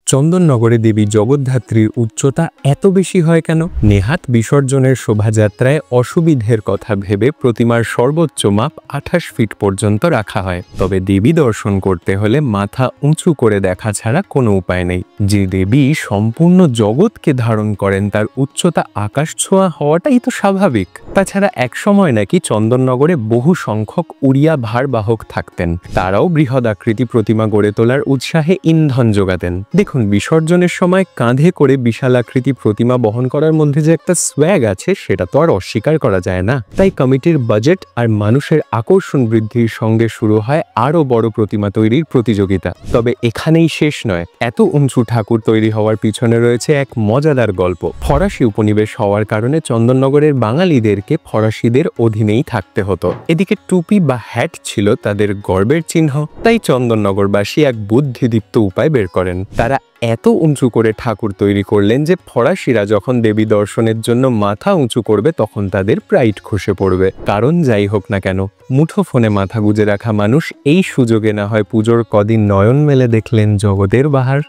চন্দননগরে দেবী জগদ্ধাত্রীর উচ্চতা এত বেশি হয় কেন? নেহাত বিসর্জনের শোভাযাত্রায় অসুবিধের কথা ভেবে প্রতিমার সর্বোচ্চ মাপ ২৮ ফিট পর্যন্ত রাখা হয়। তবে দেবী দর্শন করতে হলে মাথা উঁচু করে দেখা ছাড়া কোনো উপায় নেই। যে দেবী সম্পূর্ণ জগৎকে ধারণ করেন তার উচ্চতা আকাশ ছোঁয়া হওয়াটাই তো স্বাভাবিক। তাছাড়া একসময় নাকি চন্দননগরে বহু সংখ্যক উড়িয়া ভারবাহক থাকতেন, তারাও বৃহদাকৃতি প্রতিমা গড়ে তোলার উৎসাহে ইন্ধন যোগাতেন। দেখুন, বিসর্জনের সময় কাঁধে করে বিশালাকৃতি প্রতিমা বহন করার মধ্যে যে একটা সোয়াগ আছে সেটা তো আর অস্বীকার করা যায় না। তাই কমিটির বাজেট আর মানুষের আকর্ষণ বৃদ্ধির সঙ্গে শুরু হয় আরও বড় প্রতিমা তৈরির প্রতিযোগিতা। তবে এখানেই শেষ নয়, এত উঁচু ঠাকুর তৈরি হওয়ার পিছনে রয়েছে এক মজাদার গল্প। ফরাসি উপনিবেশ হওয়ার কারণে চন্দননগরের বাঙালিদেরকে ফরাসিদের অধীনেই থাকতে হতো। এদিকে টুপি বা হ্যাট ছিল তাদের গর্বের চিহ্ন। তাই চন্দননগরবাসী এক বুদ্ধিদীপ্ত উপায় বের করেন। তারা এত উঁচু করে ঠাকুর তৈরি করলেন যে ফরাসিরা যখন দেবী দর্শনের জন্য মাথা উঁচু করবে তখন তাদের প্রাইড খসে পড়বে। কারণ যাই হোক না কেন, মুঠোফোনে মাথা গুজে রাখা মানুষ এই সুযোগে না হয় পুজোর কদিন নয়ন মেলে দেখলেন জগতের বাহার।